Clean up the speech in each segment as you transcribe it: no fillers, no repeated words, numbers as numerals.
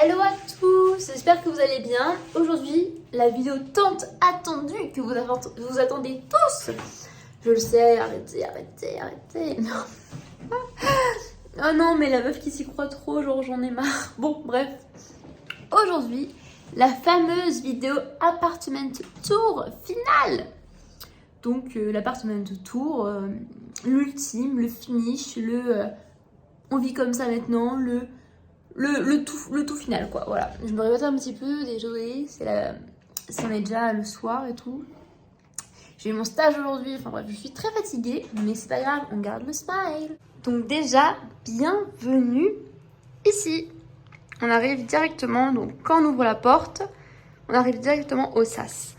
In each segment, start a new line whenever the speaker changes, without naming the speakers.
Hello à tous, j'espère que vous allez bien. Aujourd'hui, la vidéo tant attendue que vous attendez tous. Je le sais, arrêtez. Non. Oh non, mais la meuf qui s'y croit trop, genre j'en ai marre. Bon, bref. Aujourd'hui, la fameuse vidéo Apartment Tour finale. Donc l'Appartement Tour, l'ultime, le finish, on vit comme ça maintenant, le tout final quoi, voilà. Je me répète un petit peu, désolée, on est déjà le soir et tout. J'ai eu mon stage aujourd'hui, enfin bref, je suis très fatiguée, mais c'est pas grave, on garde le smile. Donc déjà, bienvenue ici. On arrive directement, donc quand on ouvre la porte, on arrive directement au sas.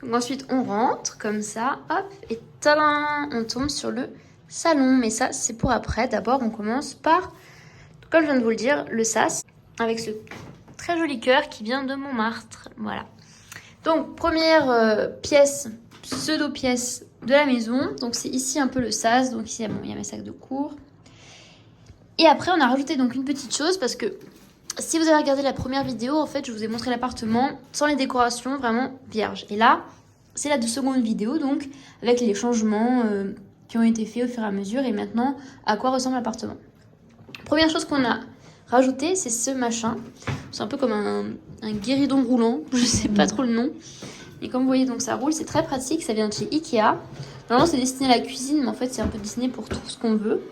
Donc ensuite on rentre comme ça, hop, et tadam, on tombe sur le salon. Mais ça c'est pour après, d'abord on commence par, comme je viens de vous le dire, le sas, avec ce très joli cœur qui vient de Montmartre, voilà. Donc première pièce, pseudo-pièce de la maison, donc c'est ici un peu le sas, donc ici bon, il y a mes sacs de cours. Et après on a rajouté donc une petite chose, parce que si vous avez regardé la première vidéo, en fait je vous ai montré l'appartement sans les décorations, vraiment vierge. Et là, c'est la seconde vidéo, donc avec les changements qui ont été faits au fur et à mesure, et maintenant à quoi ressemble l'appartement. Première chose qu'on a rajouté, c'est ce machin. C'est un peu comme un guéridon roulant, je sais pas trop le nom. Et comme vous voyez, donc ça roule, c'est très pratique, ça vient de chez Ikea. Normalement c'est destiné à la cuisine, mais en fait c'est un peu destiné pour tout ce qu'on veut.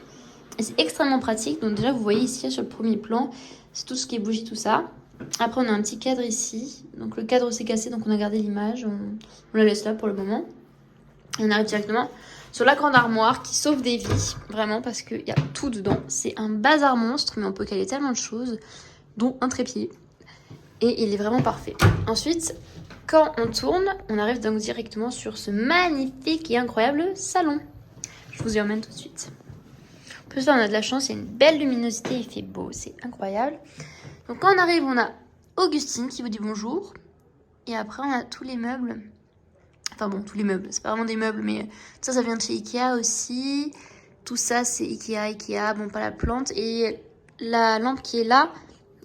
Et c'est extrêmement pratique, donc déjà vous voyez ici sur le premier plan, c'est tout ce qui est bougie, tout ça. Après on a un petit cadre ici, donc le cadre s'est cassé, donc on a gardé l'image, on la laisse là pour le moment. Et on arrive directement sur la grande armoire qui sauve des vies, vraiment, parce qu'il y a tout dedans. C'est un bazar monstre, mais on peut caler tellement de choses, dont un trépied. Et il est vraiment parfait. Ensuite, quand on tourne, on arrive donc directement sur ce magnifique et incroyable salon. Je vous y emmène tout de suite. En plus là, on a de la chance, il y a une belle luminosité, il fait beau, c'est incroyable. Donc quand on arrive, on a Augustine qui vous dit bonjour. Et après, on a tous les meubles. Enfin bon, tous les meubles, c'est pas vraiment des meubles, mais ça vient de chez Ikea aussi. Tout ça, c'est Ikea, bon, pas la plante. Et la lampe qui est là,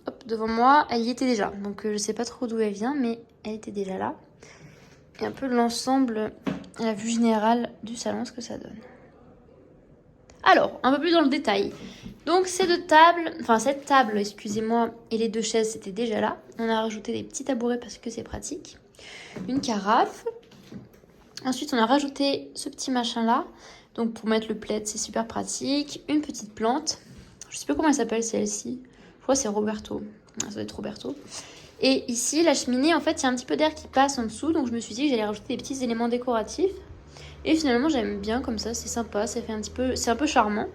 hop, devant moi, elle y était déjà. Donc je sais pas trop d'où elle vient, mais elle était déjà là. Et un peu l'ensemble, la vue générale du salon, ce que ça donne. Alors, un peu plus dans le détail. Donc cette table, excusez-moi, et les deux chaises, c'était déjà là. On a rajouté des petits tabourets parce que c'est pratique. Une carafe. Ensuite, on a rajouté ce petit machin-là. Donc, pour mettre le plaid, c'est super pratique. Une petite plante. Je sais plus comment elle s'appelle, celle-ci. Je crois que c'est Roberto. Ça doit être Roberto. Et ici, la cheminée, en fait, il y a un petit peu d'air qui passe en dessous. Donc, je me suis dit que j'allais rajouter des petits éléments décoratifs. Et finalement, j'aime bien comme ça. C'est sympa. Ça fait un petit peu... C'est un peu charmant.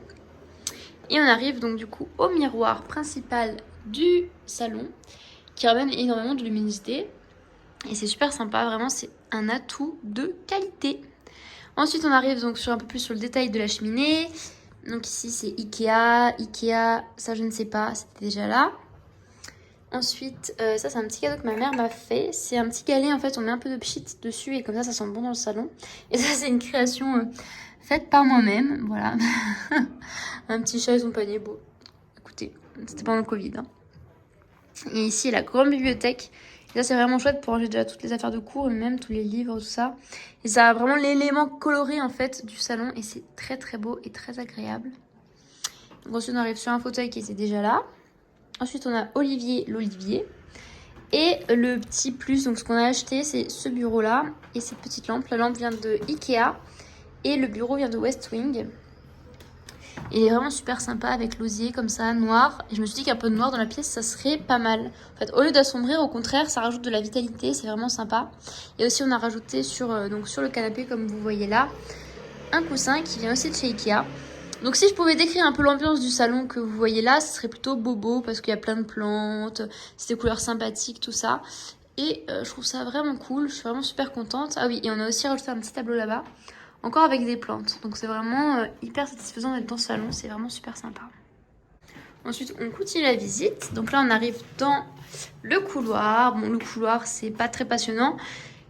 Et on arrive donc, du coup, au miroir principal du salon, qui ramène énormément de luminosité. Et c'est super sympa, vraiment c'est un atout de qualité. Ensuite on arrive donc un peu plus sur le détail de la cheminée. Donc ici c'est Ikea, ça je ne sais pas, c'était déjà là. Ensuite ça c'est un petit cadeau que ma mère m'a fait. C'est un petit galet, en fait on met un peu de pchit dessus et comme ça sent bon dans le salon. Et ça c'est une création faite par moi-même, voilà. Un petit chat et son panier, bon écoutez, c'était pendant le Covid hein. Et ici la grande bibliothèque. Et ça c'est vraiment chouette pour ranger déjà toutes les affaires de cours, et même tous les livres, tout ça. Et ça a vraiment l'élément coloré en fait du salon et c'est très très beau et très agréable. Donc ensuite on arrive sur un fauteuil qui était déjà là. Ensuite on a l'Olivier. Et le petit plus, donc ce qu'on a acheté c'est ce bureau là et cette petite lampe. La lampe vient de Ikea et le bureau vient de West Wing. Il est vraiment super sympa avec l'osier comme ça, noir. Et je me suis dit qu'un peu de noir dans la pièce, ça serait pas mal. En fait, au lieu d'assombrir, au contraire, ça rajoute de la vitalité. C'est vraiment sympa. Et aussi, on a rajouté sur le canapé, comme vous voyez là, un coussin qui vient aussi de chez Ikea. Donc si je pouvais décrire un peu l'ambiance du salon que vous voyez là, ce serait plutôt bobo parce qu'il y a plein de plantes, c'est des couleurs sympathiques, tout ça. Et je trouve ça vraiment cool, je suis vraiment super contente. Ah oui, et on a aussi rajouté un petit tableau là-bas. Encore avec des plantes. Donc c'est vraiment hyper satisfaisant d'être dans ce salon. C'est vraiment super sympa. Ensuite, on continue la visite. Donc là, on arrive dans le couloir. Bon, le couloir, c'est pas très passionnant.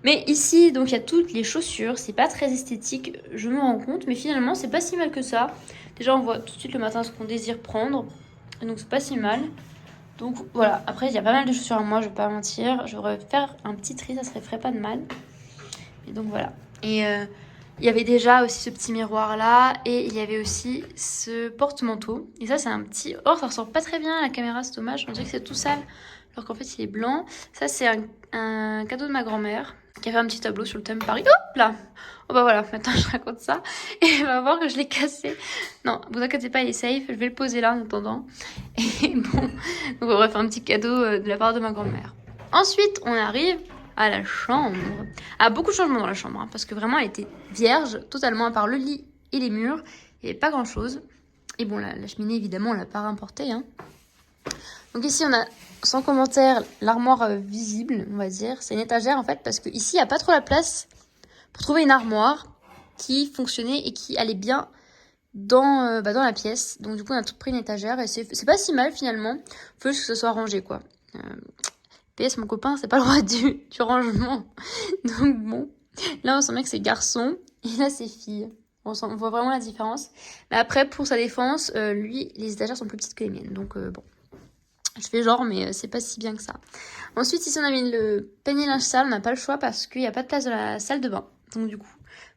Mais ici, donc il y a toutes les chaussures. C'est pas très esthétique, je me rends compte. Mais finalement, c'est pas si mal que ça. Déjà, on voit tout de suite le matin ce qu'on désire prendre. Et donc, c'est pas si mal. Donc voilà, après il y a pas mal de chaussures à moi, je vais pas mentir. J'aurais faire un petit tri, ça ferait pas de mal. Et donc voilà. Et il y avait déjà aussi ce petit miroir là et il y avait aussi ce porte-manteau. Et ça c'est un petit... Oh ça ressort pas très bien à la caméra, c'est dommage, on dirait que c'est tout sale alors qu'en fait il est blanc. Ça c'est un cadeau de ma grand-mère qui a fait un petit tableau sur le thème Paris. Hop là. Oh bah voilà, maintenant je raconte ça et elle va voir que je l'ai cassé. Non, vous inquiétez pas, il est safe, je vais le poser là en attendant. Et bon, donc bref, un petit cadeau de la part de ma grand-mère. Ensuite on arrive à la chambre. Ah, beaucoup de changements dans la chambre, hein, parce que vraiment elle était vierge, totalement, à part le lit et les murs. Il n'y avait pas grand chose. Et bon, la cheminée, évidemment, on l'a pas importée. Hein. Donc ici, on a, sans commentaire, l'armoire visible, on va dire. C'est une étagère, en fait, parce que ici, il n'y a pas trop la place pour trouver une armoire qui fonctionnait et qui allait bien dans la pièce. Donc du coup, on a tout pris une étagère et c'est pas si mal, finalement. Faut juste que ce soit rangé, quoi. PS, mon copain, c'est pas le droit du rangement. Donc bon, là on sent bien que c'est garçon et là c'est fille. On voit vraiment la différence. Mais après, pour sa défense, lui, les étagères sont plus petites que les miennes. Donc bon, je fais genre, mais c'est pas si bien que ça. Ensuite, ici on a mis le panier linge sale. On n'a pas le choix parce qu'il n'y a pas de place dans la salle de bain. Donc du coup,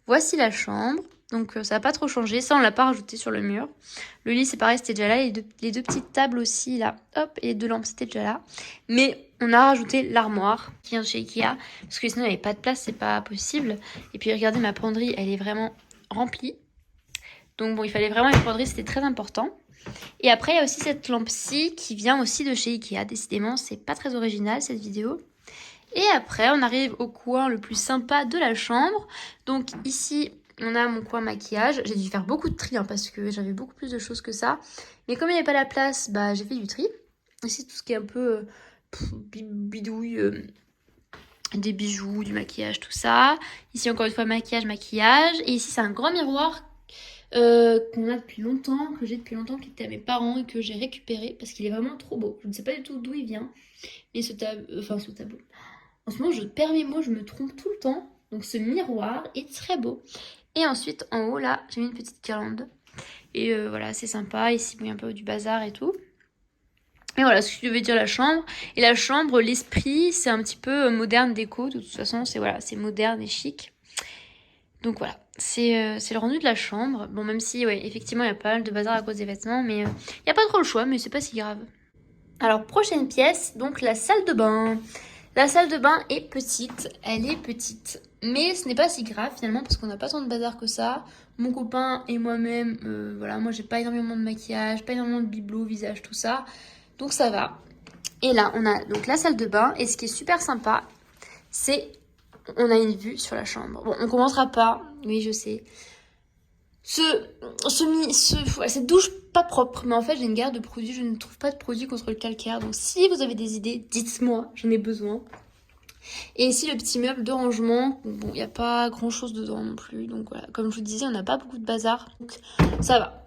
voici la chambre. Donc ça n'a pas trop changé. Ça, on l'a pas rajouté sur le mur. Le lit, c'est pareil, c'était déjà là. Les deux petites tables aussi, là. Hop, et les deux lampes, c'était déjà là. Mais on a rajouté l'armoire qui vient de chez Ikea. Parce que sinon, il n'y avait pas de place, c'est pas possible. Et puis, regardez, ma penderie, elle est vraiment remplie. Donc bon, il fallait vraiment une penderie, c'était très important. Et après, il y a aussi cette lampe-ci qui vient aussi de chez Ikea. Décidément, c'est pas très original, cette vidéo. Et après, on arrive au coin le plus sympa de la chambre. Donc ici, on a mon coin maquillage. J'ai dû faire beaucoup de tri hein, parce que j'avais beaucoup plus de choses que ça. Mais comme il n'y avait pas la place, bah, j'ai fait du tri. Ici, tout ce qui est un peu bidouille, des bijoux, du maquillage, tout ça. Ici, encore une fois, maquillage. Et ici, c'est un grand miroir qu'on a depuis longtemps, que j'ai depuis longtemps, qui était à mes parents et que j'ai récupéré parce qu'il est vraiment trop beau. Je ne sais pas du tout d'où il vient. Mais ce tableau... En ce moment, je perds mes mots, je me trompe tout le temps. Donc ce miroir est très beau. Et ensuite, en haut, là, j'ai mis une petite guirlande. Et voilà, c'est sympa. Ici, il y a un peu du bazar et tout. Et voilà, ce que je devais dire la chambre. Et la chambre, l'esprit, c'est un petit peu moderne déco. De toute façon, c'est moderne et chic. Donc voilà, c'est le rendu de la chambre. Bon, même si, ouais, effectivement, il y a pas mal de bazar à cause des vêtements. Mais il n'y a pas trop le choix, mais c'est pas si grave. Alors, prochaine pièce, donc la salle de bain. La salle de bain est petite, elle est petite. Mais ce n'est pas si grave finalement parce qu'on n'a pas tant de bazar que ça. Mon copain et moi-même, voilà, moi j'ai pas énormément de maquillage, pas énormément de bibelots, visage, tout ça. Donc ça va. Et là, on a donc la salle de bain. Et ce qui est super sympa, c'est on a une vue sur la chambre. Bon, on commencera pas, oui je sais. Cette douche pas propre, mais en fait j'ai une garde de produits, je ne trouve pas de produits contre le calcaire, donc si vous avez des idées, dites-moi, j'en ai besoin. Et ici le petit meuble de rangement, bon il n'y a pas grand chose dedans non plus, donc voilà, comme je vous disais on n'a pas beaucoup de bazar, donc ça va,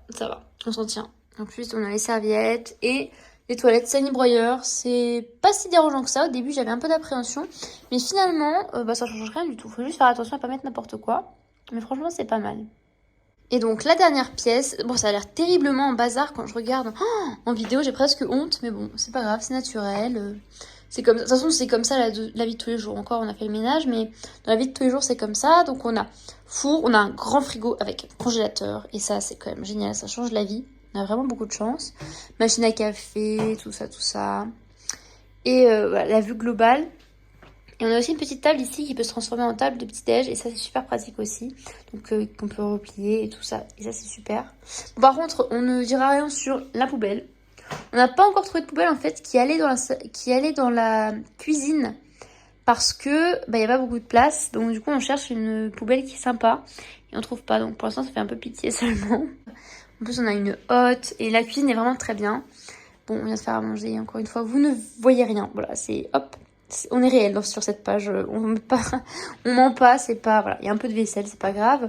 on s'en tient. Ensuite on a les serviettes et les toilettes sani-broyeur, c'est pas si dérangeant que ça, au début j'avais un peu d'appréhension, mais finalement ça change rien du tout, faut juste faire attention à pas mettre n'importe quoi, mais franchement c'est pas mal. Et donc la dernière pièce, bon ça a l'air terriblement en bazar quand je regarde en vidéo, j'ai presque honte, mais bon c'est pas grave, c'est naturel. C'est comme ça. De toute façon c'est comme ça la vie de tous les jours. Encore on a fait le ménage, mais dans la vie de tous les jours c'est comme ça. Donc on a four, on a un grand frigo avec congélateur, et ça c'est quand même génial, ça change la vie. On a vraiment beaucoup de chance. Machine à café, tout ça. Et voilà, la vue globale. Et on a aussi une petite table ici qui peut se transformer en table de petit-déj. Et ça, c'est super pratique aussi. Donc, qu'on peut replier et tout ça. Et ça, c'est super. Bon, par contre, on ne dira rien sur la poubelle. On n'a pas encore trouvé de poubelle, en fait, qui allait dans la cuisine. Parce que, il n'y a pas beaucoup de place. Donc, du coup, on cherche une poubelle qui est sympa. Et on trouve pas. Donc, pour l'instant, ça fait un peu pitié seulement. En plus, on a une hotte. Et la cuisine est vraiment très bien. Bon, on vient de faire à manger. Encore une fois, vous ne voyez rien. Voilà, c'est hop. On est réel sur cette page, on ment pas, c'est pas, voilà, il y a un peu de vaisselle, c'est pas grave.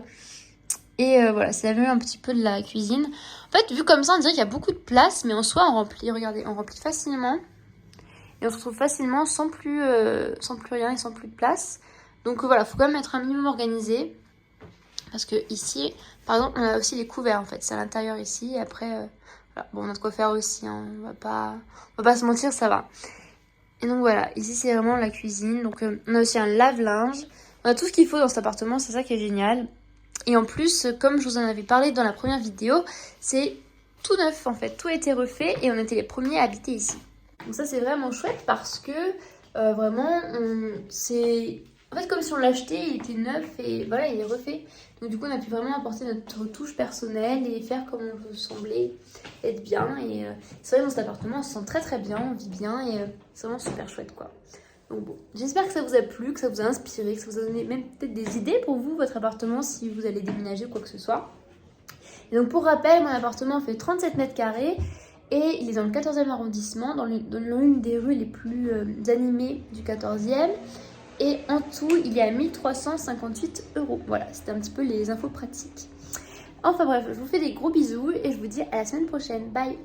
Et voilà, c'est la vue un petit peu de la cuisine. En fait, vu comme ça, on dirait qu'il y a beaucoup de place, mais en soi, on remplit, regardez, on remplit facilement. Et on se retrouve facilement sans plus rien et sans plus de place. Donc voilà, faut quand même être un minimum organisé. Parce que ici, par exemple, on a aussi les couverts en fait, c'est à l'intérieur ici, et après, Voilà. Bon, on a de quoi faire aussi, hein. On va pas se mentir, ça va. Et donc voilà, ici c'est vraiment la cuisine. Donc on a aussi un lave-linge. On a tout ce qu'il faut dans cet appartement, c'est ça qui est génial. Et en plus, comme je vous en avais parlé dans la première vidéo, c'est tout neuf en fait. Tout a été refait et on était les premiers à habiter ici. Donc ça c'est vraiment chouette parce que vraiment, c'est... En fait, comme si on l'achetait, il était neuf et voilà, il est refait. Donc du coup, on a pu vraiment apporter notre touche personnelle et faire comme on veut sembler être bien. Et c'est vrai, dans cet appartement, on se sent très très bien, on vit bien et c'est vraiment super chouette quoi. Donc bon, j'espère que ça vous a plu, que ça vous a inspiré, que ça vous a donné même peut-être des idées pour vous, votre appartement, si vous allez déménager ou quoi que ce soit. Et donc pour rappel, mon appartement fait 37 mètres carrés et il est dans le 14e arrondissement, dans l'une des rues les plus animées du 14e. Et en tout, il est à 1358 €. Voilà, c'était un petit peu les infos pratiques. Enfin bref, je vous fais des gros bisous et je vous dis à la semaine prochaine. Bye!